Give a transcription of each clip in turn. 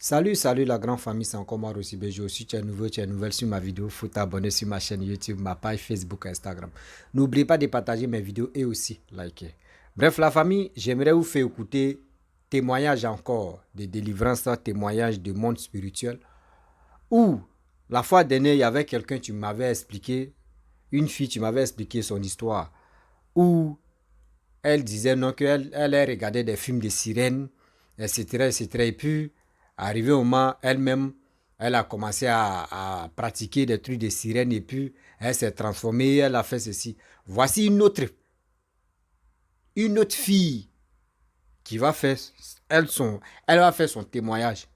Salut la grande famille, c'est encore moi Rossi Bejo. Si tu es nouveau, tu es nouvelle sur ma vidéo, faut t'abonner sur ma chaîne YouTube, ma page Facebook, Instagram. N'oubliez pas de partager mes vidéos et aussi liker. Bref, la famille, j'aimerais vous faire écouter témoignages encore de délivrance, témoignages de monde spirituel. Où la fois dernière, il y avait quelqu'un, tu m'avais expliqué, une fille, tu m'avais expliqué son histoire. Où elle disait non, qu'elle regardait des films de sirènes, etc., etc. Et puis, arrivé au moment, elle-même, elle a commencé à pratiquer des trucs de sirènes et puis elle s'est transformée, elle a fait ceci. Voici une autre fille qui va faire, elle va faire son témoignage.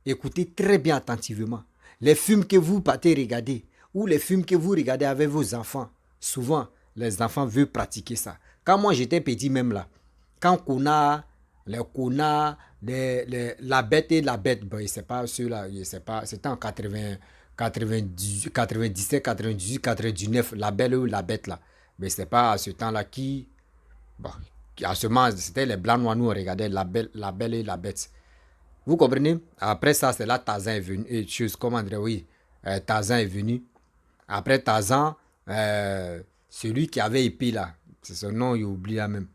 Écoutez très bien attentivement. Les films que vous partez regarder ou les films que vous regardez avec vos enfants, souvent, les enfants veulent pratiquer ça. Quand moi j'étais petit même là, quand les Kona, la bête et la bête, bon, c'est pas ceux-là, pas, c'était en 80, 90, 97, 98, 99, la belle ou la bête là. Mais c'est pas à ce temps-là bon, à ce moment, c'était les blancs noirs, nous on regardait la belle et la bête. Vous comprenez? Après ça, c'est là Tarzan est venu. Et chose, comment dire, oui, Tarzan est venu. Après Tarzan, celui qui avait épée là, c'est son nom, il oublie là même.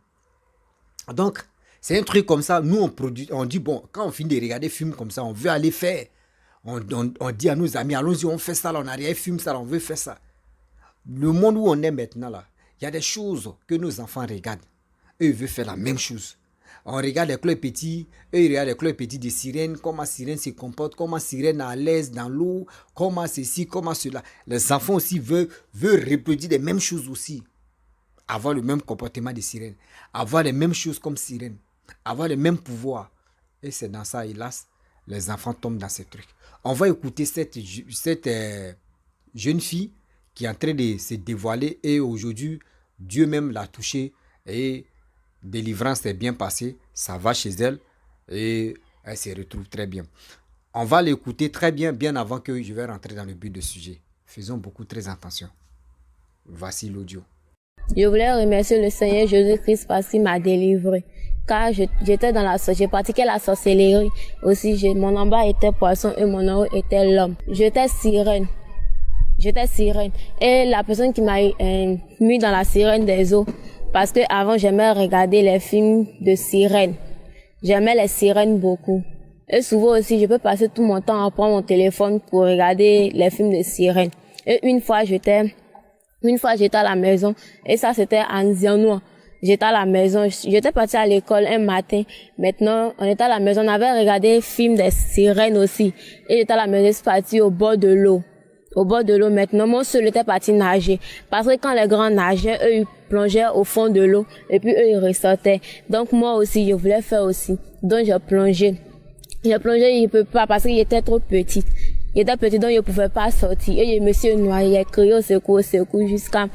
Donc, c'est un truc comme ça. Nous, on dit, bon, quand on finit de regarder des films comme ça, on veut aller faire. On dit à nos amis, allons-y, on fait ça, là, on a rien film ça, là, on veut faire ça. Le monde où on est maintenant, là, il y a des choses que nos enfants regardent. Eux, ils veulent faire la même chose. On regarde les clubs petits, eux ils regardent les clubs petits de sirènes, comment sirène se comporte, comment sirène est à l'aise dans l'eau, comment ceci, comment cela. Les enfants aussi veulent reproduire les mêmes choses aussi. Avoir le même comportement de sirène, avoir les mêmes choses comme sirène, avoir les mêmes pouvoirs. Et c'est dans ça, hélas, les enfants tombent dans ces trucs. On va écouter cette jeune fille qui est en train de se dévoiler et aujourd'hui, Dieu même l'a touchée et délivrance est bien passée, ça va chez elle et elle se retrouve très bien. On va l'écouter très bien, bien avant que je vais rentrer dans le but du sujet. Faisons beaucoup très attention. Voici l'audio. Je voulais remercier le Seigneur Jésus-Christ parce qu'il m'a délivré. Car j'ai pratiqué la sorcellerie. Aussi, mon en bas était poisson et mon en haut était l'homme. J'étais sirène. Et la personne qui m'a mis dans la sirène des eaux, parce que avant j'aimais regarder les films de sirènes. J'aimais les sirènes beaucoup. Et souvent aussi, je peux passer tout mon temps à prendre mon téléphone pour regarder les films de sirènes. Et une fois j'étais à la maison, et ça c'était en Zianois. J'étais à la maison, j'étais partie à l'école un matin. Maintenant, on était à la maison, on avait regardé film des sirènes aussi. Et j'étais à la maison, je suis partie au bord de l'eau. Maintenant, mon seul était parti nager. Parce que quand les grands nageaient, eux, ils plongeaient au fond de l'eau. Et puis, eux, ils ressortaient. Donc, moi aussi, je voulais faire aussi. Donc, j'ai plongé, il peut pas parce qu'il était trop petit. Il était petit, donc il pouvait pas sortir. Et je me suis noyé, crié au secours, jusqu'à...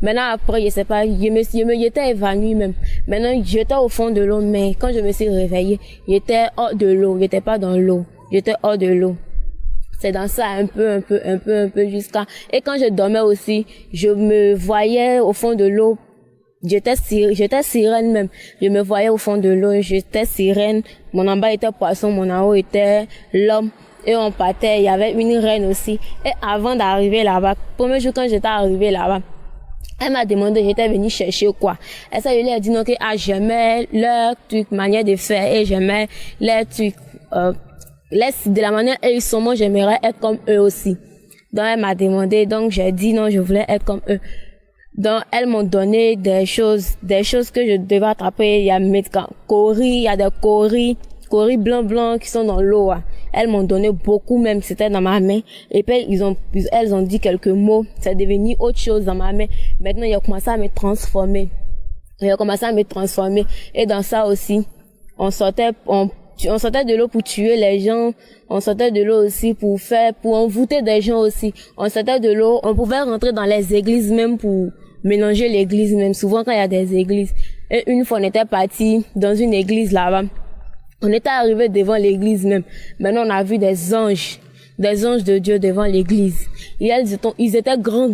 Maintenant, après, je sais pas, j'étais évanouie même. Maintenant, j'étais au fond de l'eau, mais quand je me suis réveillée, j'étais hors de l'eau. J'étais pas dans l'eau. J'étais hors de l'eau. C'est dans ça un peu jusqu'à... Et quand je dormais aussi, je me voyais au fond de l'eau. J'étais sirène même. Je me voyais au fond de l'eau, j'étais sirène. Mon en bas était poisson, mon en haut était l'homme. Et on partait, il y avait une reine aussi. Et avant d'arriver là-bas, premier jour quand j'étais arrivée là-bas, elle m'a demandé, j'étais venue chercher quoi. Et ça, je lui ai dit non, que j'aimais leur truc, manière de faire, et j'aimais leur truc, de la manière où ils sont, moi j'aimerais être comme eux aussi. Donc elle m'a demandé, donc j'ai dit non, je voulais être comme eux. Donc elles m'ont donné des choses que je devais attraper. Il y a il y a des coris blancs qui sont dans l'eau. Elles m'ont donné beaucoup même, c'était dans ma main. Et puis elles ont dit quelques mots, c'est devenu autre chose dans ma main. Maintenant il a commencé à me transformer. Et dans ça aussi, on sortait de l'eau pour tuer les gens. On sortait de l'eau aussi pour envoûter des gens aussi. On sortait de l'eau, on pouvait rentrer dans les églises même pour mélanger l'église même. Souvent quand il y a des églises. Et une fois on était parti dans une église là-bas. On était arrivé devant l'église même. Maintenant on a vu des anges. des anges de Dieu devant l'église. Et ils étaient grands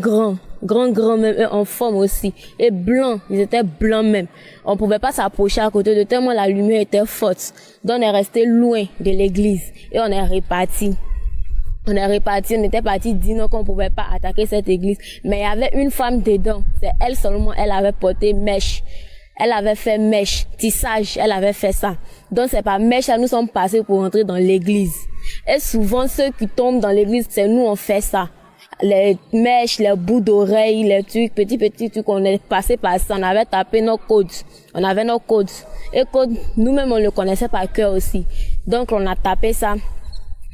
même, et en forme aussi. Et blancs, ils étaient blancs même. On pouvait pas s'approcher à côté de tellement la lumière était forte. Donc on est resté loin de l'église et on est reparti. On était parti dire qu'on pouvait pas attaquer cette église. Mais il y avait une femme dedans. C'est elle seulement, elle avait porté mèche. Elle avait fait mèche, tissage, elle avait fait ça. Donc c'est par mèche, nous sommes passés pour entrer dans l'église. Et souvent, ceux qui tombent dans l'église, c'est nous, on fait ça. Les mèches, les bouts d'oreilles, les trucs, petits trucs, on est passé par ça. On avait tapé nos codes. On avait nos codes. Et codes, nous-mêmes, on le connaissait par cœur aussi. Donc on a tapé ça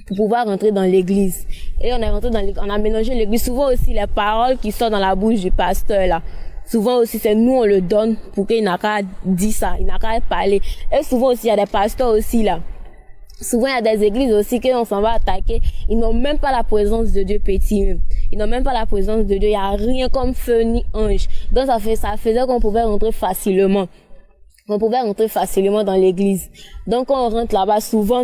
pour pouvoir rentrer dans l'église. Et on est rentré on a mélangé l'église. Souvent aussi, les paroles qui sortent dans la bouche du pasteur, là. Souvent aussi, c'est nous, on le donne pour qu'il n'a qu'à dire ça, il n'a qu'à parler. Et souvent aussi, il y a des pasteurs aussi, là. Souvent, il y a des églises aussi qu'on s'en va attaquer. Ils n'ont même pas la présence de Dieu petit, même. Ils n'ont même pas la présence de Dieu. Il n'y a rien comme feu ni ange. Donc, ça faisait qu'on pouvait rentrer facilement. On pouvait rentrer facilement dans l'église. Donc, quand on rentre là-bas, souvent,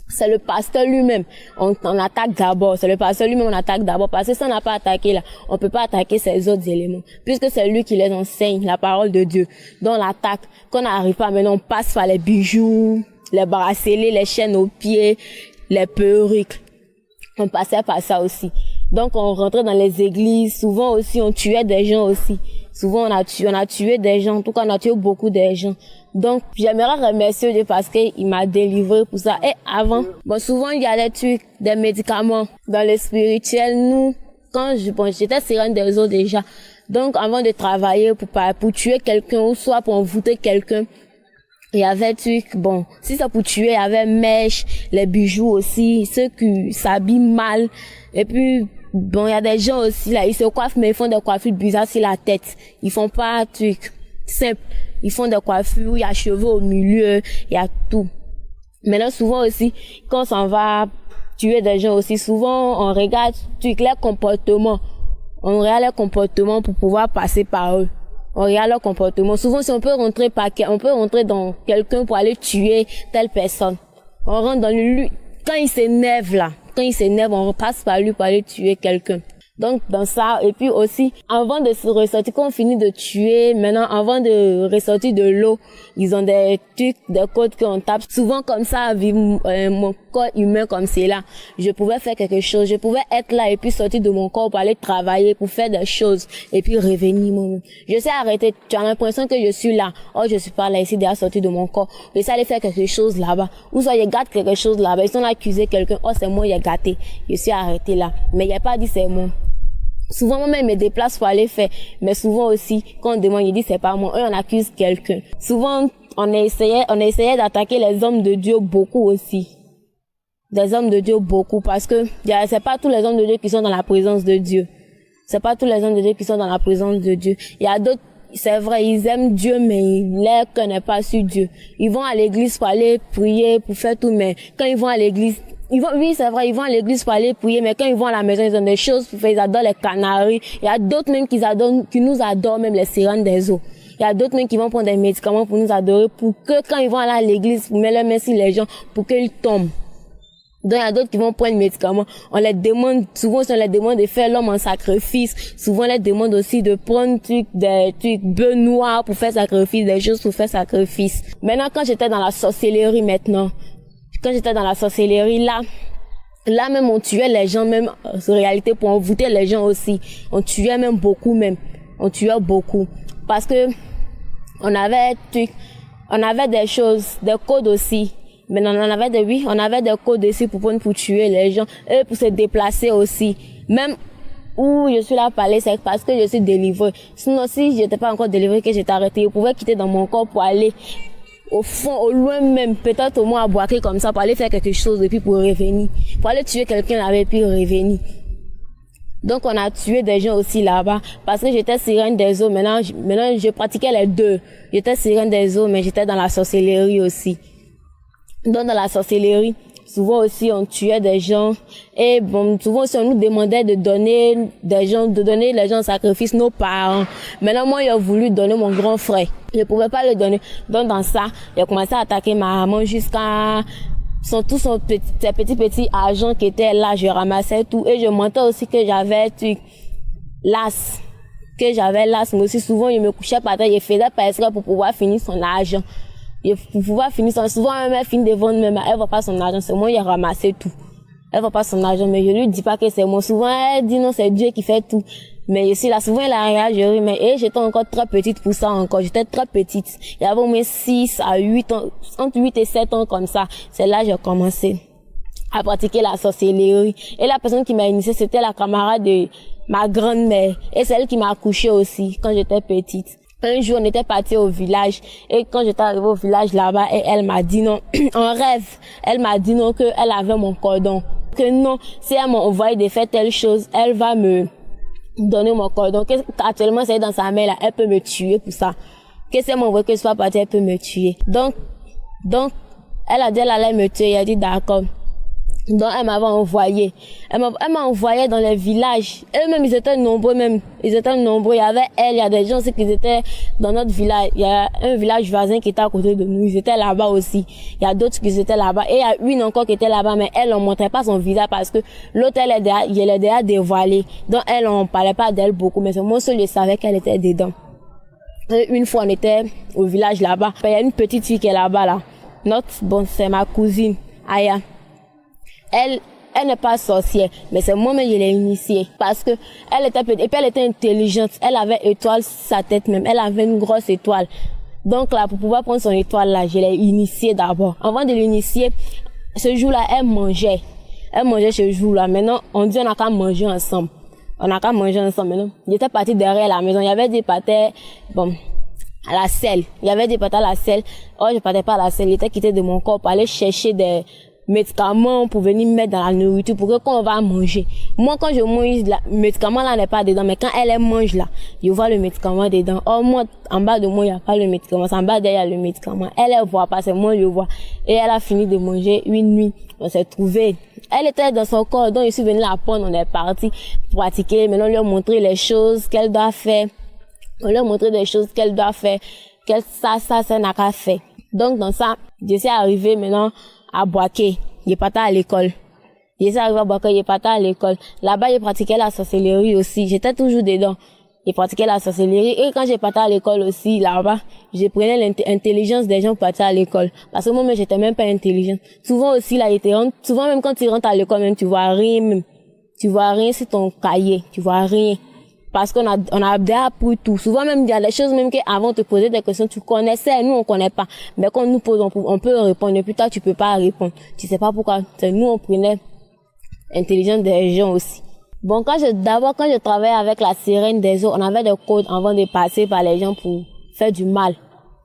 c'est le pasteur lui-même. On attaque d'abord. C'est le pasteur lui-même, on attaque d'abord. Parce que si on n'a pas attaqué là, on peut pas attaquer ces autres éléments. Puisque c'est lui qui les enseigne, la parole de Dieu. Donc, on l'attaque. Quand on n'arrive pas, maintenant, on passe par les bijoux, les bracelets, les chaînes aux pieds, les perruques. On passait par ça aussi. Donc, on rentrait dans les églises. Souvent aussi, on tuait des gens aussi. Souvent, on a tué des gens. En tout cas, on a tué beaucoup de gens. Donc, j'aimerais remercier Dieu parce qu'il m'a délivré pour ça. Et avant, souvent, il y a des trucs, des médicaments dans le spirituel. Nous, j'étais sirène des eaux déjà. Donc, avant de travailler pour tuer quelqu'un ou soit pour envoûter quelqu'un, il y avait trucs, si c'est pour tuer, il y avait mèche, les bijoux aussi, ceux qui s'habillent mal. Et puis, il y a des gens aussi, là, ils se coiffent, mais ils font des coiffures bizarres sur la tête. Ils font pas trucs simples. Ils font des coiffures, il y a cheveux au milieu, il y a tout. Maintenant, souvent aussi, quand on s'en va tuer des gens aussi, souvent, on regarde les comportements. On regarde les comportements pour pouvoir passer par eux. On regarde leur comportement. Souvent, si on peut rentrer dans quelqu'un pour aller tuer telle personne. On rentre dans lui. Quand il s'énerve là, on passe par lui pour aller tuer quelqu'un. Donc, dans ça, et puis aussi, avant de se ressortir, quand on finit de tuer, maintenant, avant de ressortir de l'eau, ils ont des trucs, des codes qu'on tape. Souvent, comme ça, avec mon corps humain comme c'est là, je pouvais faire quelque chose. Je pouvais être là et puis sortir de mon corps pour aller travailler, pour faire des choses, et puis revenir moi-même. Je sais arrêter. Tu as l'impression que je suis là. Oh, je suis pas là ici, déjà sortir de mon corps. Je sais aller faire quelque chose là-bas. Ou soit, je gâte quelque chose là-bas. Ils sont là accusés quelqu'un. Oh, c'est moi, j'ai gâté. Je suis arrêté là. Mais il n'y a pas dit c'est moi. Souvent, moi-même, je me déplace pour aller faire. Mais souvent aussi, quand on demande, il dit c'est pas moi. Eux, on accuse quelqu'un. Souvent, on essayait d'attaquer les hommes de Dieu beaucoup aussi. Des hommes de Dieu beaucoup. Parce que, c'est pas tous les hommes de Dieu qui sont dans la présence de Dieu. C'est pas tous les hommes de Dieu qui sont dans la présence de Dieu. Il y a d'autres, c'est vrai, ils aiment Dieu, mais leur cœur n'est pas sur Dieu. Ils vont à l'église pour aller prier, pour faire tout, mais quand ils vont à l'église, oui, c'est vrai, ils vont à l'église pour aller prier, mais quand ils vont à la maison, ils ont des choses pour faire, ils adorent les canaris. Il y a d'autres même qui nous adorent, même les sirènes des eaux. Il y a d'autres même qui vont prendre des médicaments pour nous adorer, pour que quand ils vont aller à l'église, pour mettre leurs mains sur les gens, pour qu'ils tombent. Donc, il y a d'autres qui vont prendre des médicaments. On les demande, souvent, on les demande de faire l'homme en sacrifice. Souvent, on les demande aussi de prendre des trucs bœufs noirs pour faire sacrifice, des choses pour faire sacrifice. Maintenant, quand j'étais dans la sorcellerie là même on tuait les gens même en réalité pour envoûter les gens aussi. On tuait même beaucoup même. On tuait beaucoup parce que on avait des choses, des codes aussi. Mais on avait des codes aussi pour tuer les gens et pour se déplacer aussi. Même où je suis là à parler, c'est parce que je suis délivrée. Sinon, si j'étais pas encore délivrée, que j'étais arrêtée, je pouvais quitter dans mon corps pour aller au fond, au loin même, peut-être au moins à Boaké comme ça, pour aller faire quelque chose et puis pour revenir. Pour aller tuer quelqu'un là-bas et puis revenir. Donc on a tué des gens aussi là-bas parce que j'étais sirène des eaux. Maintenant je pratiquais les deux. J'étais sirène des eaux, mais j'étais dans la sorcellerie aussi. Donc dans la sorcellerie, souvent aussi on tuait des gens et souvent aussi on nous demandait de donner les gens en sacrifice, nos parents. Maintenant moi j'ai voulu donner mon grand frère. Je pouvais pas le donner. Donc dans ça, j'ai commencé à attaquer ma maman jusqu'à ces petits argent qui étaient là, je ramassais tout. Et je mentais aussi que j'avais l'as. Mais aussi souvent, je me couchais par terre, je faisais pas exprès pour pouvoir finir son argent. Souvent, même elle finit de vendre, même elle va pas son argent, c'est moi, j'ai ramassé tout. Elle va pas son argent, mais je lui dis pas que c'est moi. Souvent, elle dit non, c'est Dieu qui fait tout. Mais je suis là, souvent, elle a réagi, mais j'étais encore très petite pour ça encore. J'étais très petite. Il y avait au moins 6 à 8 ans, entre 8 et 7 ans comme ça. C'est là que j'ai commencé à pratiquer la sorcellerie. Et la personne qui m'a initiée, c'était la camarade de ma grand-mère. Et c'est elle qui m'a accouchée aussi, quand j'étais petite. Un jour, on était parti au village. Et quand j'étais arrivée au village là-bas, et elle m'a dit non, en rêve, elle m'a dit non, qu'elle avait mon cordon. Que non, si elle m'a envoyé de faire telle chose, elle va me donner mon cordon. Actuellement, c'est dans sa main là, elle peut me tuer pour ça. Que si elle m'envoie que je sois partie, elle peut me tuer. Donc, elle a dit elle allait me tuer. Elle a dit d'accord. Donc, elle m'avait envoyé. Elle m'a envoyé dans les villages. Eux-mêmes, ils étaient nombreux même. Ils étaient nombreux. Il y avait elle, il y a des gens aussi qui étaient dans notre village. Il y a un village voisin qui était à côté de nous. Ils étaient là-bas aussi. Il y a d'autres qui étaient là-bas. Et il y a une encore qui était là-bas, mais elle, on montrait pas son visage parce que l'autre, elle est déjà dévoilée. Donc, elle, on parlait pas d'elle beaucoup. Mais moi seul, je savais qu'elle était dedans. Et une fois, on était au village là-bas. Il y a une petite fille qui est là-bas, là. C'est ma cousine, Aya. Elle n'est pas sorcière, mais c'est moi-même qui l'ai initiée. Parce que elle était petite, et puis elle était intelligente. Elle avait étoile sur sa tête même. Elle avait une grosse étoile. Donc là, pour pouvoir prendre son étoile là, je l'ai initiée d'abord. Avant de l'initier, ce jour-là, elle mangeait. Elle mangeait ce jour-là. Maintenant, on dit on n'a qu'à manger ensemble. Maintenant. J'étais partie derrière la maison. Il y avait des pâtés, à la selle. Il y avait des pâtés à la selle. Oh, je partais pas à la selle. Il était quitté de mon corps pour aller chercher des médicaments pour venir mettre dans la nourriture pour que quand on va manger. Moi, quand je mange, le médicament là n'est pas dedans, mais quand elle mange là, je vois le médicament dedans. Oh, moi, en bas de moi, il n'y a pas le médicament. C'est en bas d'elle, il y a le médicament. Elle voit pas, c'est moi, je vois. Et elle a fini de manger une nuit. On s'est trouvés. Elle était dans son corps, donc je suis venue la prendre, on est parti pratiquer. Maintenant, on lui a montré les choses qu'elle doit faire. On lui a montré des choses qu'elle doit faire. Ça n'a qu'à faire. Donc, dans ça, je suis arrivée maintenant à Boaké. Il est parti à l'école. Je suis arrivée à Boaké, il est parti à l'école. Là-bas, j'ai pratiqué la sorcellerie aussi. J'étais toujours dedans. J'ai pratiqué la sorcellerie. Et quand j'ai parti à l'école aussi, là-bas, je prenais l'intelligence des gens pour partir à l'école. Parce que moi, j'étais même pas intelligente. Souvent aussi, là, souvent même quand tu rentres à l'école, même, tu vois rien, même. Tu vois rien sur ton cahier. Tu vois rien. Parce qu'on a déjà appris tout. Souvent même, il y a des choses même qu'avant de te poser des questions, tu connaissais, nous on connaît pas. Mais quand on nous pose, on peut répondre. Et plus tard, tu peux pas répondre. Tu sais pas pourquoi. Nous, on prenait l'intelligence des gens aussi. Bon, quand je travaillais avec la sirène des eaux, on avait des codes avant de passer par les gens pour faire du mal.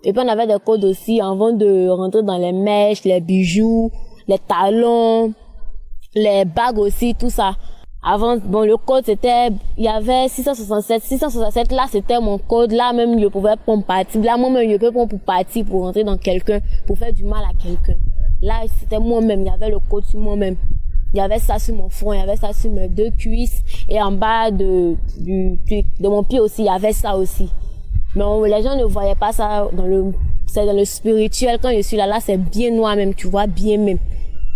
Et puis on avait des codes aussi avant de rentrer dans les mèches, les bijoux, les talons, les bagues aussi, tout ça. Avant, le code c'était, il y avait 667, là c'était mon code, là même je pouvais prendre parti, là moi-même je peux prendre pour partir, pour rentrer dans quelqu'un, pour faire du mal à quelqu'un. Là c'était moi-même, il y avait le code sur moi-même. Il y avait ça sur mon front, il y avait ça sur mes 2 cuisses, et en bas de mon pied aussi, il y avait ça aussi. Mais les gens ne voyaient pas ça c'est dans le spirituel, quand je suis là c'est bien noir même, tu vois bien même.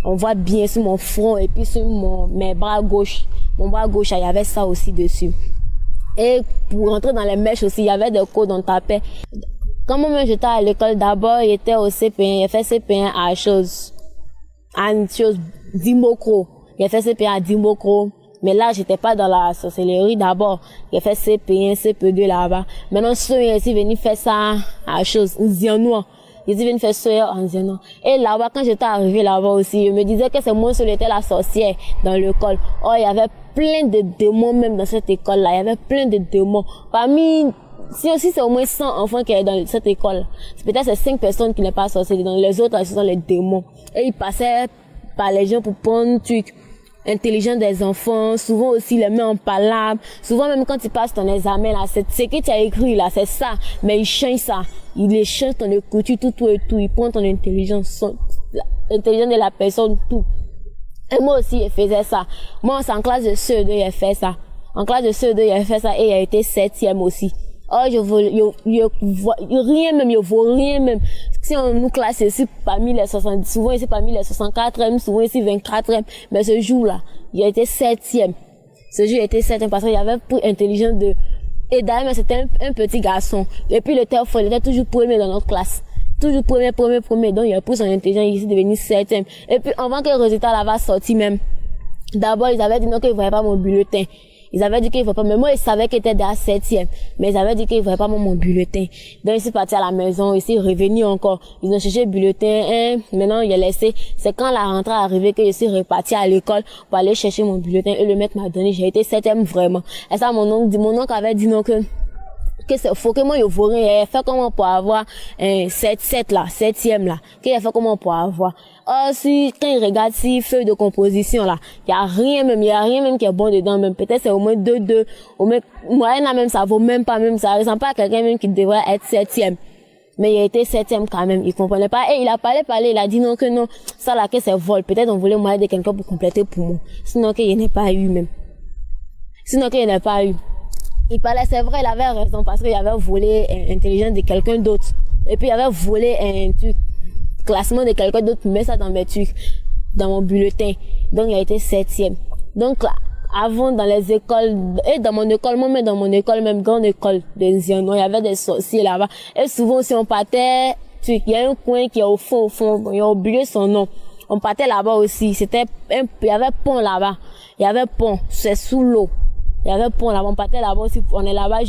On voit bien sur mon front et puis sur mes bras gauche. Mon bras gauche, il y avait ça aussi dessus. Et pour rentrer dans les mèches aussi, il y avait des codes, on tapait. Quand moi j'étais à l'école, d'abord, j'étais au CP1, j'ai fait CP1 à une chose, Dimokro. J'ai fait CP1 à Dimokro. Mais là, j'étais pas dans la sorcellerie d'abord. J'ai fait CP1, CP2 là-bas. Maintenant, je suis venu faire ça à chose, Zianoua. Ils viennent faire ça en disant non. Et là-bas, quand j'étais arrivée là-bas aussi, je me disais que c'est moi seule était la sorcière dans l'école. Oh, il y avait plein de démons même dans cette école-là. Il y avait plein de démons. Parmi, si aussi c'est au moins 100 enfants qui sont dans cette école. Peut-être c'est 5 personnes qui n'est pas sorcières. Dans les autres, ce sont les démons. Et ils passaient par les gens pour prendre truc intelligent des enfants, souvent aussi les mains en palabre, souvent même quand tu passes ton examen là, c'est ce que tu as écrit là, c'est ça, mais ils changent ça, ils les changent ton écriture, tout et tout, ils prennent ton intelligence, l'intelligence de la personne, tout. Et moi aussi, je faisais ça. Moi, c'est en classe de CE2, j'ai fait ça. En classe de CE2, j'ai fait ça et j'ai été 7e aussi. Oh, rien même, je vaux rien même. Si on nous classe ici parmi les 70, souvent ici parmi les 64e, souvent ici 24e, mais ce jour-là, il a été 7e. Ce jour, il a été 7e parce qu'il y avait plus intelligence de... Et d'ailleurs, c'était un petit garçon. Et puis, il était toujours premier dans notre classe. Toujours premier. Donc, il a pris son intelligence, il est devenu 7e. Et puis, avant que le résultat là va sortir même, d'abord, ils avaient dit non, qu'ils ne voyaient pas mon bulletin. Ils avaient dit qu'ils ne voyaient pas, mais moi, ils savaient qu'il était déjà 7e. Mais ils avaient dit qu'ils ne voyaient pas mon bulletin. Donc, ils sont partis à la maison, ils sont revenus encore. Ils ont cherché le bulletin, maintenant, il a laissé. C'est quand la rentrée est arrivée que je suis reparti à l'école pour aller chercher mon bulletin et le maître m'a donné. J'ai été 7e vraiment. Et ça, mon oncle avait dit non que c'est faux, que moi, il faut rien. Il a fait comment pour avoir 7e là. Qu'il a fait comment pour avoir. Oh, si, quand il regarde si feuille de composition là, il y a rien même qui est bon dedans même. Peut-être c'est au moins 2, au moins, moyenne là même, ça vaut même pas même, ça ressemble pas à quelqu'un même qui devrait être 7e. Mais il a été 7e quand même, il comprenait pas. Et il a parlé, il a dit non que non, ça là que c'est vol. Peut-être on voulait moyen de quelqu'un pour compléter pour moi. Sinon qu'il n'y en ait pas eu même. Il parlait, c'est vrai, il avait raison parce qu'il avait volé l'intelligence de quelqu'un d'autre. Et puis il avait volé un truc, classement de quelqu'un d'autre, met ça dans mes trucs, dans mon bulletin. Donc il a été 7e. Donc là, avant dans les écoles, et dans mon école, moi-même dans mon école, même grande école de Zianon, il y avait des sorciers là-bas. Et souvent si on partait, il y a un coin qui est au fond, il a oublié son nom. On partait là-bas aussi, il y avait pont là-bas. C'est sous l'eau. Il y avait pont là, on partait là-bas aussi, on est là-bas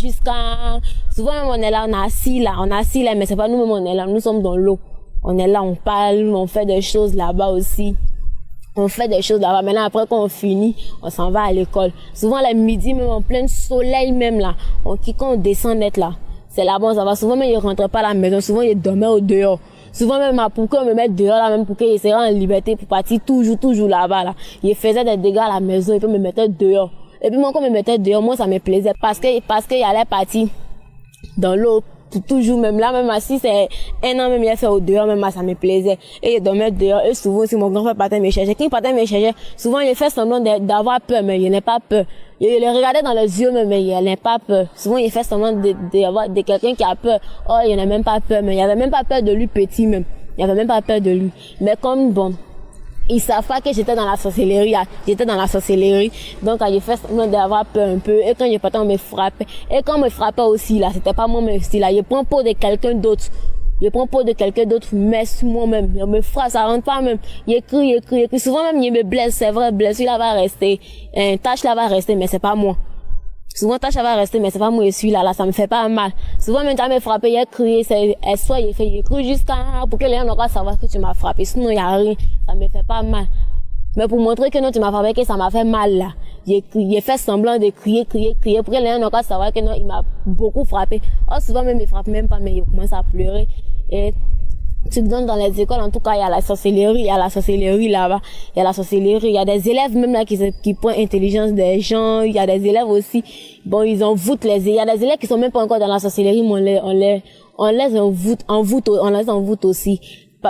souvent même on est là, on assis là, mais c'est pas nous-mêmes on est là, nous sommes dans l'eau. On est là, on parle, on fait des choses là-bas aussi. Maintenant, après qu'on finit, on s'en va à l'école. Souvent, le midi, même en plein soleil même là, quand on descend net là, c'est là-bas, on s'en va. Souvent, même, ils rentrent pas à la maison, souvent, ils dormaient au dehors. Souvent, même, pour qu'on me mette dehors là, même pour qu'ils seraient en liberté pour partir toujours là-bas là. Ils faisaient des dégâts à la maison, ils peuvent me mettre dehors. Et puis moi, quand je me mettais dehors, moi, ça me plaisait parce qu'il allait partir dans l'eau, toujours, même là, même assis, c'est un an même, il a fait au dehors, même ça me plaisait. Et il dormait dehors, et souvent, si mon grand-père partait me chercher, quand il partait me chercher, souvent, il fait semblant d'avoir peur, mais il n'a pas peur. Il le regardait dans les yeux, mais il n'a pas peur. Souvent, il fait semblant de quelqu'un qui a peur. Oh, il n'a même pas peur, mais il avait même pas peur de lui petit, même. Il avait même pas peur de lui. Mais comme, bon, ils savent pas que j'étais dans la sorcellerie. Donc, quand j'ai fait semblant d'avoir peur un peu, et quand je partais, on me frappait. Et quand on me frappait aussi, là, c'était pas moi-même aussi, là. Je prends peau de quelqu'un d'autre. Mais sur moi-même. Je me frappe, ça rentre pas même. Je crie. Souvent même, il me blesse, c'est vrai, blessure là va rester. Tâche là va rester, mais c'est pas moi. Souvent, tâche là va rester, mais c'est pas moi, je suis là, ça me fait pas mal. Souvent, même quand me frappé, il a crié, il crie jusqu'à, pour que les gens n'aient savoir que tu m'as frappé. Sinon, il y a rien. Ça me fait pas mal. Mais pour montrer que non, tu m'as frappé, que ça m'a fait mal, là. J'ai fait semblant de crier, pour que les gens n'aient savoir que non, il m'a beaucoup frappé. Oh, souvent, même, il frappe même pas, mais il commence à pleurer. Et, tu donnes dans les écoles, en tout cas, il y a la sorcellerie là-bas. Il y a la sorcellerie, il y a des élèves même là qui prennent intelligence des gens, il y a des élèves aussi, bon, ils envoûtent il y a des élèves qui sont même pas encore dans la sorcellerie, mais on les envoûte aussi.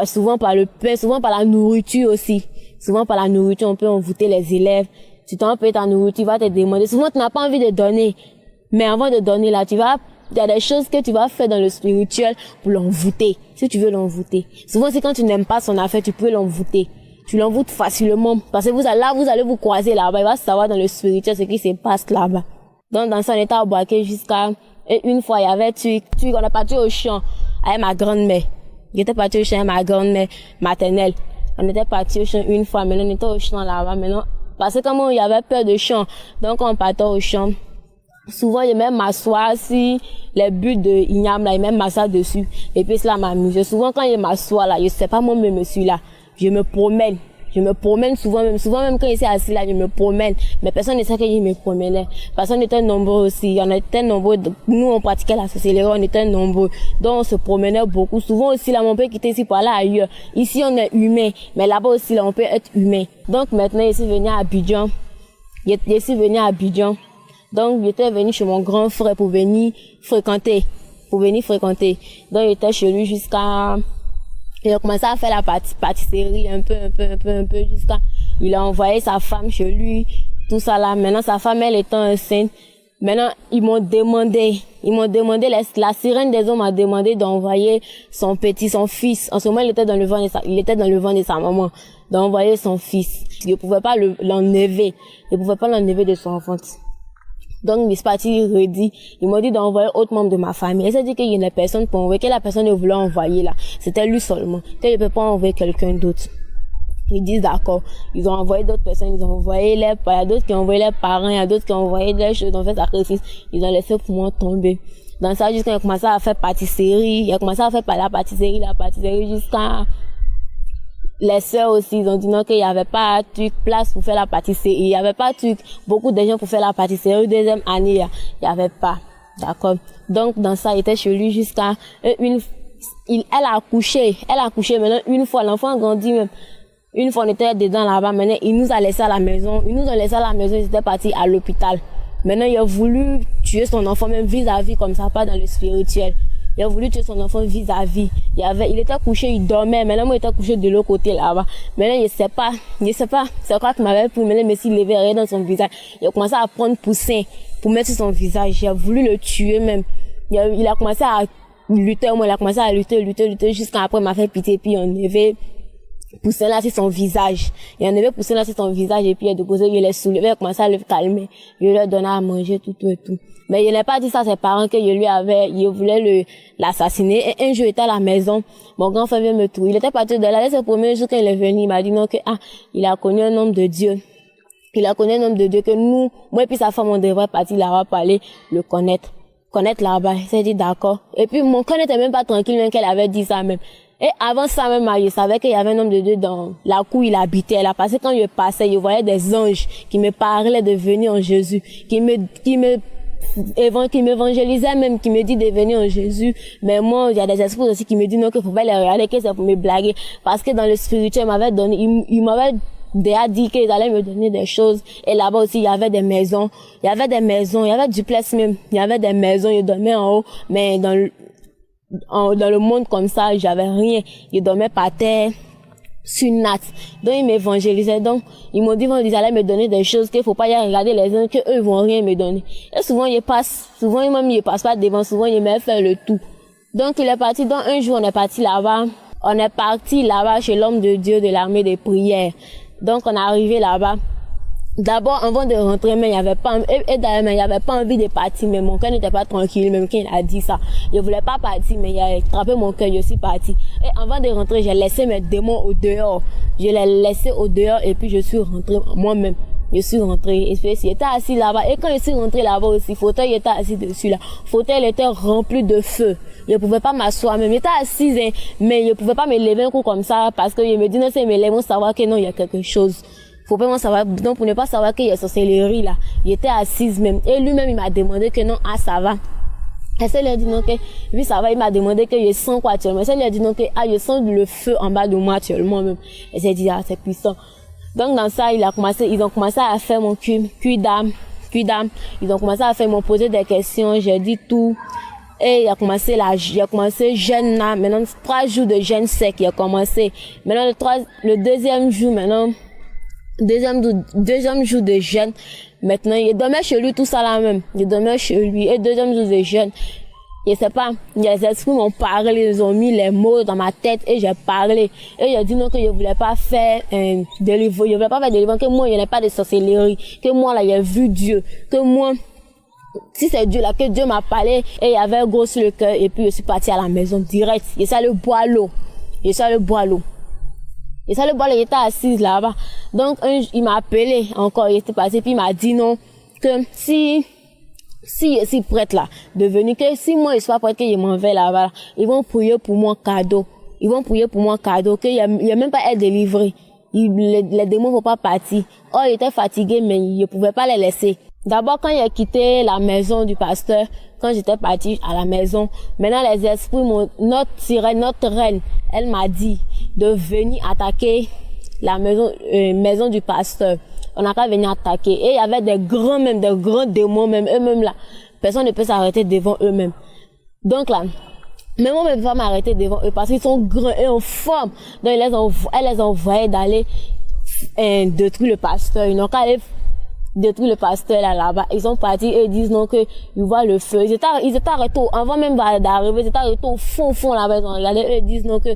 Souvent par le pain, souvent par la nourriture aussi. Souvent par la nourriture, on peut envoûter les élèves. Tu t'en peux ta nourriture, tu vas te demander. Souvent, tu n'as pas envie de donner. Mais avant de donner là, il y a des choses que tu vas faire dans le spirituel pour l'envoûter. Si tu veux l'envoûter. Souvent, c'est quand tu n'aimes pas son affaire, tu peux l'envoûter. Tu l'envoûtes facilement. Parce que vous allez vous croiser là-bas. Il va savoir dans le spirituel ce qui se passe là-bas. Donc, dans son état à Boaké jusqu'à, et une fois, il y avait, on est parti au champ avec ma grand-mère. J'étais parti au champ avec ma grand-mère maternelle. On était parti au champ une fois, maintenant on était au champ là-bas, maintenant. Parce que comme il y avait peur de champ, donc on partait au champ. Souvent, je même m'assois si les buts de igname là, je même m'assois dessus. Et puis cela m'amuse. Souvent, quand je m'assois là, je sais pas moi-même je suis là. Je me promène souvent même quand je suis assis là, je me promène. Mais personne ne sait que je me promenais. Personne n'était nombreux aussi. On était nombreux. Nous, on pratiquait la sorcellerie, on était nombreux. Donc, on se promenait beaucoup. Souvent aussi, là, on peut quitter ici pour aller ailleurs. Ici, on est humain. Mais là-bas aussi, là, on peut être humain. Donc, maintenant, je suis venu à Abidjan. Donc, j'étais venu chez mon grand frère pour venir fréquenter. Donc, j'étais chez lui jusqu'à, il a commencé à faire la pâtisserie un peu, jusqu'à, il a envoyé sa femme chez lui, tout ça là. Maintenant, sa femme, elle étant enceinte, Maintenant, ils m'ont demandé, la sirène des eaux m'a demandé d'envoyer son fils. En ce moment, il était dans le ventre de sa maman, d'envoyer son fils. Je pouvais pas l'enlever. Je pouvais pas l'enlever de son enfance. Donc, mes partis redit, ils m'ont dit d'envoyer autre membre de ma famille. Et ça dit qu'il y a une personne pour envoyer, que la personne ne voulait envoyer là. C'était lui seulement. Que je peux pas envoyer quelqu'un d'autre. Ils disent d'accord. Ils ont envoyé d'autres personnes, ils ont envoyé il y a d'autres qui ont envoyé leurs parents, il y a d'autres qui ont envoyé des choses, ils ont fait sacrifice. Ils ont laissé pour moi tomber. Dans ça, jusqu'à commencé à faire pâtisserie, il a commencé à faire la pâtisserie jusqu'à les sœurs aussi, ils ont dit non qu'il y avait pas place pour faire la pâtisserie. Il y avait pas beaucoup de gens pour faire la pâtisserie. Deuxième année, il y avait pas. D'accord. Donc, dans ça, il était chez lui jusqu'à elle a accouché maintenant une fois, l'enfant a grandi même. Une fois, on était dedans là-bas. Maintenant, ils nous ont laissé à la maison. Ils étaient partis à l'hôpital. Maintenant, il a voulu tuer son enfant, même vis-à-vis, comme ça, pas dans le spirituel. Il a voulu tuer son enfant vis-à-vis. Il était couché, il dormait. Maintenant, moi, il était couché de l'autre côté là-bas. Maintenant, je sais pas. C'est quoi qu'il m'avait pris. Maintenant, mais s'il levait rien dans son visage. Il a commencé à prendre poussin pour mettre sur son visage. Il a voulu le tuer même. Il a commencé à lutter. Moi, il a commencé à lutter jusqu'à après, il m'a fait pitié, puis on avait poussin là sur son visage. Il en avait poussé là sur son visage et puis il a déposé, il les soulevait, il a commencé à le calmer. Il leur donnait à manger, tout. Mais il n'a pas dit ça à ses parents que il voulait l'assassiner. Et un jour, il était à la maison. Mon grand frère vient me trouver. Il était parti de là. C'est le premier jour quand il est venu. Il m'a dit non il a connu un homme de Dieu. Il a connu un homme de Dieu que nous, moi et puis sa femme, on devrait partir là-bas pour aller le connaître là-bas. Il s'est dit d'accord. Et puis mon cœur n'était même pas tranquille même qu'elle avait dit ça même. Et avant ça même, je savais qu'il y avait un homme de Dieu dans la cour où il habitait là. Parce que quand je passais, je voyais des anges qui me parlaient de venir en Jésus, qui m'évangélisaient même, qui me dit de venir en Jésus. Mais moi, il y a des esprits aussi qui me disent non, qu'il faut pas les regarder, que c'est pour me blaguer. Parce que dans le spirituel, il m'avait déjà dit qu'ils allaient me donner des choses. Et là-bas aussi, il y avait des maisons. Il y avait du place même. Il y avait des maisons, je dormais en haut. Mais dans le monde comme ça, j'avais rien. Je dormais par terre, sur une natte. Donc, ils m'évangélisaient. Donc, ils m'ont dit, ils allaient me donner des choses qu'il faut pas y regarder les uns, qu'eux, ils vont rien me donner. Et souvent, ils passent pas devant, souvent, ils me font le tout. Donc, il est parti. Donc, un jour, on est parti là-bas chez l'homme de Dieu de l'armée des prières. Donc, on est arrivé là-bas. D'abord, avant de rentrer, mais il y avait pas envie de partir, mais mon cœur n'était pas tranquille, même quand il a dit ça. Je voulais pas partir, mais il a attrapé mon cœur, je suis partie. Et avant de rentrer, j'ai laissé mes démons au dehors. Je les laissé au dehors, et puis je suis rentrée moi-même. Je suis rentrée, et puis j'étais assis là-bas. Et quand je suis rentrée là-bas aussi, fauteuil était assis dessus là. Fauteuil était rempli de feu. Je pouvais pas m'asseoir, même j'étais assise, hein, mais je pouvais pas me lever un coup comme ça, parce que je me dis non, c'est me lever, on savoir que non, il y a quelque chose. Faut pas savoir, donc pour ne pas savoir qu'il y a sorcellerie là. Il était assise même. Et lui-même, il m'a demandé que non, ça va. Et ça lui a dit non, que, oui, ça va, il m'a demandé que je sens quoi actuellement. Et ça lui a dit non, que, je sens le feu en bas de moi actuellement même. Et j'ai dit, c'est puissant. Donc dans ça, ils ont commencé à faire mon cuit d'âme. Ils ont commencé à faire, m'ont posé des questions, j'ai dit tout. Et il a commencé jeûne là. Maintenant, 3 jours de jeûne sec, il a commencé. Maintenant, le deuxième jour, deuxième jour de jeûne. Maintenant, il dormait chez lui, tout ça là même. Il dormait chez lui. Et deuxième jour de jeûne. Je sais pas, les esprits m'ont parlé, ils ont mis les mots dans ma tête et j'ai parlé. Et j'ai dit non, que je voulais pas faire délivrance. Je voulais pas faire délivrance, que moi, il n'y avait pas de sorcellerie. Que moi, là, j'ai vu Dieu. Que moi, si c'est Dieu là, que Dieu m'a parlé et il y avait un gros sur le cœur et puis je suis partie à la maison direct. Et ça le bois l'eau. Et ça le bois l'eau, il était assise là-bas. Donc, il m'a appelé encore, il était passé, puis il m'a dit non, que si je suis prête là, de venir, que si moi je suis pas prête, que je m'en vais là-bas, ils vont prier pour moi cadeau. Qu'il y a même pas être délivré. Les démons vont pas partir. Oh, il était fatigué, mais je pouvais pas les laisser. D'abord, quand j'ai quitté la maison du pasteur, quand j'étais partie à la maison, maintenant les esprits notre reine, elle m'a dit de venir attaquer la maison du pasteur. On n'a qu'à venir attaquer. Et il y avait des grands démons même, eux-mêmes là. Personne ne peut s'arrêter devant eux-mêmes. Donc là, même moi, je ne peux pas m'arrêter devant eux parce qu'ils sont grands et en forme. Donc, elle les a envoyés d'aller détruire le pasteur. Ils n'ont qu'à aller détruit le pasteur là-bas. Ils sont partis et ils disent non que ils voient le feu. Ils étaient arrêtés avant même d'arriver, ils étaient arrêtés au fond là-bas. Ils ont regardé, eux ils disent non que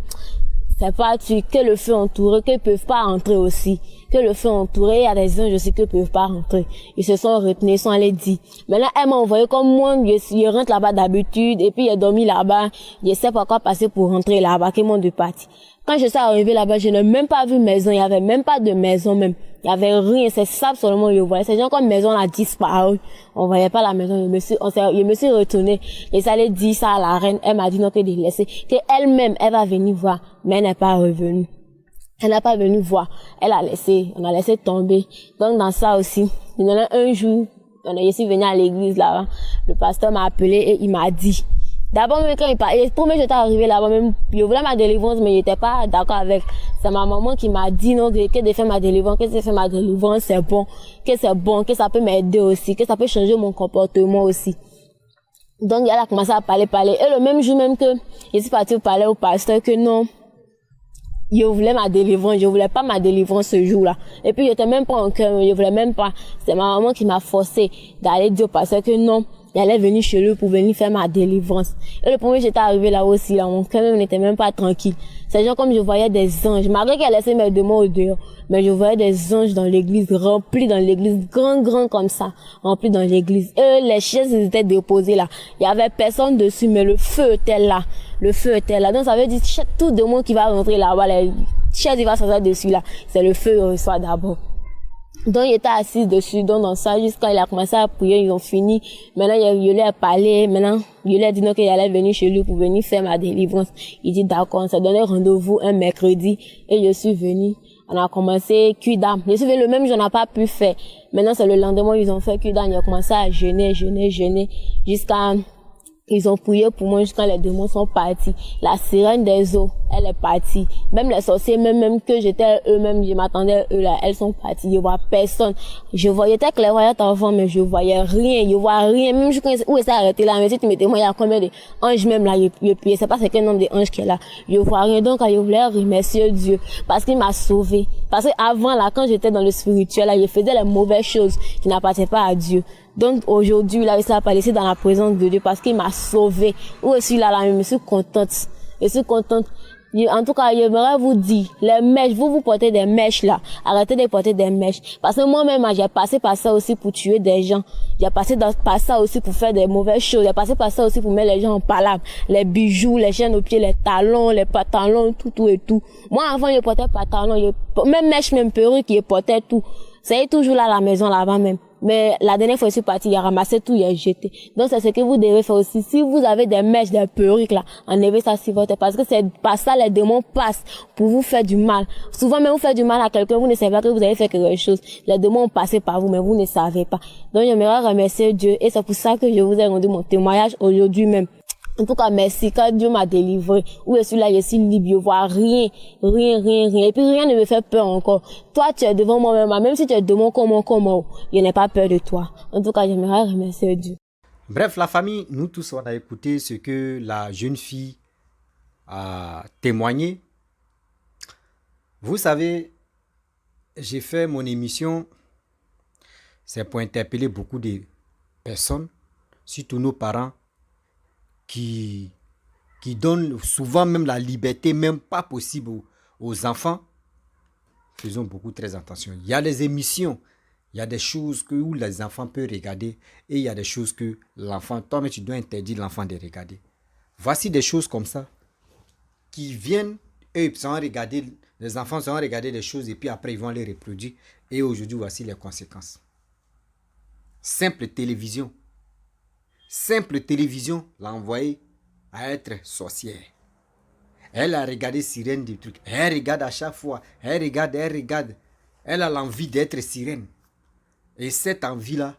c'est pas que le feu entouré, qu'ils peuvent pas rentrer aussi. Que le feu entouré, il y a des anges aussi qui peuvent pas rentrer. Ils se sont retenus, ils sont allés dire. Maintenant, elle m'a envoyé comme moi, je rentre là-bas d'habitude, et puis il a dormi là-bas. Je sais pas quoi passer pour rentrer là-bas, qu'ils m'ont de parti. Quand je suis arrivée là-bas, je n'ai même pas vu maison, il y avait même pas de maison même. Il y avait rien, c'est ça seulement je voyais. C'est genre comme maison a disparu. On voyait pas la maison, je me suis retournée. Et ça allait dire ça à la reine, elle m'a dit non que de laisser, que elle-même, elle va venir voir, mais elle n'est pas revenue. Elle n'a pas venu voir. On a laissé tomber. Donc, dans ça aussi, il y en a un jour, je suis venue à l'église là-bas. Le pasteur m'a appelé et il m'a dit. D'abord, même quand il parlait, pour moi, j'étais arrivée là-bas, même, je voulais ma délivrance, mais j'étais pas d'accord avec. C'est ma maman qui m'a dit, non, que de faire ma délivrance, que de faire ma délivrance, c'est bon, que ça peut m'aider aussi, que ça peut changer mon comportement aussi. Donc, elle a commencé à parler. Et le même jour même que je suis partie parler au pasteur que non, je voulais ma délivrance, je voulais pas ma délivrance ce jour-là. Et puis, j'étais même pas en cœur, je voulais même pas. C'est ma maman qui m'a forcé d'aller dire au pasteur que non, j'allais venir chez lui pour venir faire ma délivrance. Et le premier, j'étais arrivé là aussi, là, mon cœur même n'était même pas tranquille. C'est genre comme je voyais des anges, malgré qu'elle laissait mes demandes au dehors, mais je voyais des anges dans l'église, remplis dans l'église, grand comme ça, remplis dans l'église. Et les chaises, ils étaient déposées là. Il y avait personne dessus, mais le feu était là. Le feu était là. Donc, ça veut dire, tout démon qui va rentrer là-bas, les chaises, il va s'asseoir dessus là. C'est le feu, il reçoit d'abord. Donc, il était assis dessus, donc dans ça, jusqu'à il a commencé à prier, ils ont fini. Maintenant, il lui a parlé, maintenant, il lui a dit non qu'il allait venir chez lui pour venir faire ma délivrance. Il dit d'accord, on s'est donné rendez-vous un mercredi, et je suis venue. On a commencé cuidam. Je suis venue le même jour, on n'a pas pu faire. Maintenant, c'est le lendemain, ils ont fait cuidam, ils ont commencé à jeûner, jusqu'à, ils ont prié pour moi jusqu'à les démons sont partis. La sirène des eaux, elle est partie. Même les sorciers, même que j'étais eux-mêmes, je m'attendais eux là, elles sont parties. Je vois personne. J'étais clairvoyante avant, mais je voyais rien. Je vois rien. Même je connaissais où est arrêté là. Mais si tu mettais moi, il y a combien d'anges même là, je priais. C'est pas c'est quel nombre d'anges qu'il y a là. Je vois rien. Donc, je voulais remercier Dieu. Parce qu'il m'a sauvé. Parce que avant là, quand j'étais dans le spirituel là, je faisais les mauvaises choses qui n'appartenaient pas à Dieu. Donc aujourd'hui, là, il s'est pas laissé dans la présence de Dieu parce qu'il m'a sauvé. Où je suis là, je me suis contente. Je suis contente. En tout cas, j'aimerais vous dire, les mèches, vous portez des mèches là. Arrêtez de porter des mèches. Parce que moi-même, j'ai passé par ça aussi pour tuer des gens. J'ai passé par ça aussi pour faire des mauvaises choses. J'ai passé par ça aussi pour mettre les gens en palabre. Les bijoux, les chaînes aux pieds, les talons, les pantalons, tout et tout. Moi, avant, je portais pantalons, même mèches, même perruques, je portais tout. Ça est toujours là à la maison, là-bas même. Mais la dernière fois, je suis partie, il a ramassé tout, il a jeté. Donc, c'est ce que vous devez faire aussi. Si vous avez des mèches, des perruques, là, enlevez ça sur votre tête. Parce que c'est par ça, les démons passent pour vous faire du mal. Souvent, même vous faites du mal à quelqu'un, vous ne savez pas que vous avez fait quelque chose. Les démons ont passé par vous, mais vous ne savez pas. Donc, j'aimerais remercier Dieu. Et c'est pour ça que je vous ai rendu mon témoignage aujourd'hui même. En tout cas, merci, quand Dieu m'a délivré, où je suis là, je suis libre, je vois rien. Et puis rien ne me fait peur encore. Toi, tu es devant moi-même, même si tu es devant comment, je n'ai pas peur de toi. En tout cas, j'aimerais remercier Dieu. Bref, la famille, nous tous, on a écouté ce que la jeune fille a témoigné. Vous savez, j'ai fait mon émission, c'est pour interpeller beaucoup de personnes, surtout nos parents, qui donnent souvent même la liberté, même pas possible aux enfants. Faisons beaucoup très attention. Il y a des émissions, il y a des choses où les enfants peuvent regarder et il y a des choses que l'enfant, toi, mais tu dois interdire l'enfant de regarder. Voici des choses comme ça qui viennent, eux, les enfants vont regarder des choses et puis après ils vont les reproduire. Et aujourd'hui, voici les conséquences. Simple télévision l'a envoyée à être sorcière. Elle a regardé sirène des trucs. Elle regarde à chaque fois. Elle regarde. Elle a l'envie d'être sirène. Et cette envie-là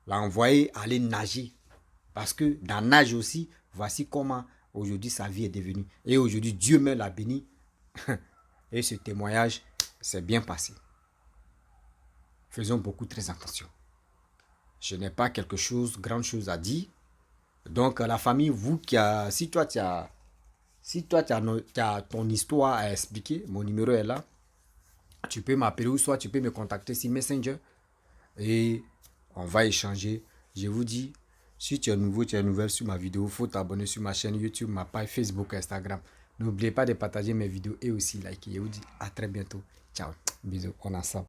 l'a envoyée aller nager. Parce que dans nage aussi, voici comment aujourd'hui sa vie est devenue. Et aujourd'hui, Dieu me l'a béni. Et ce témoignage s'est bien passé. Faisons beaucoup très attention. Je n'ai pas grande chose à dire. Donc, la famille, si toi tu as ton histoire à expliquer, mon numéro est là. Tu peux m'appeler ou soit tu peux me contacter sur Messenger. et on va échanger. Je vous dis, si tu es nouveau, tu es nouvelle sur ma vidéo, il faut t'abonner sur ma chaîne YouTube, ma page Facebook, Instagram. N'oubliez pas de partager mes vidéos et aussi liker. Je vous dis à très bientôt. Ciao. Bisous. On est ensemble.